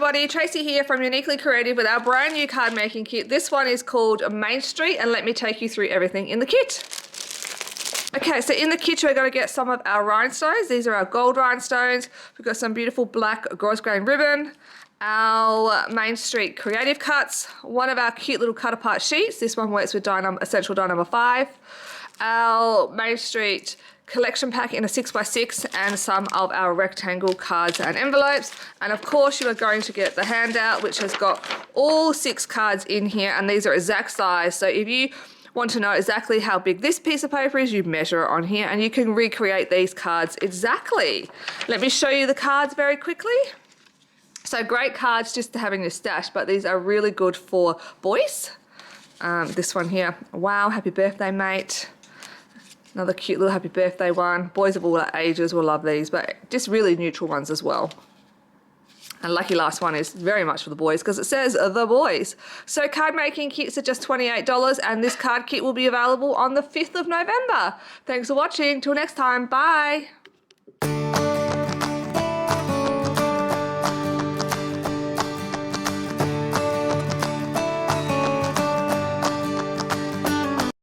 everybody, Tracy here from Uniquely Creative with our brand new card making kit. This one is called Main Street, and let me take you through everything in the kit. Okay, so in the kit we're going to get some of our rhinestones. These are our gold rhinestones. We've got some beautiful black gauze grain ribbon, our Main Street creative cuts, one of our cute little cut apart sheets. This one works with Essential Die number 5. Our Main Street collection pack in a 6x6 and some of our rectangle cards and envelopes. And of course you are going to get the handout, which has got all 6 cards in here, and these are exact size. So if you want to know exactly how big this piece of paper is, you measure it on here and you can recreate these cards exactly. Let me show you the cards very quickly. So great cards just to have in your stash, but these are really good for boys. This one here, wow, happy birthday mate. Another cute little happy birthday one. Boys of all ages will love these, but just really neutral ones as well. And lucky last one is very much for the boys because it says the boys. So card making kits are just $28, and this card kit will be available on the 5th of November. Thanks for watching. Till next time. Bye.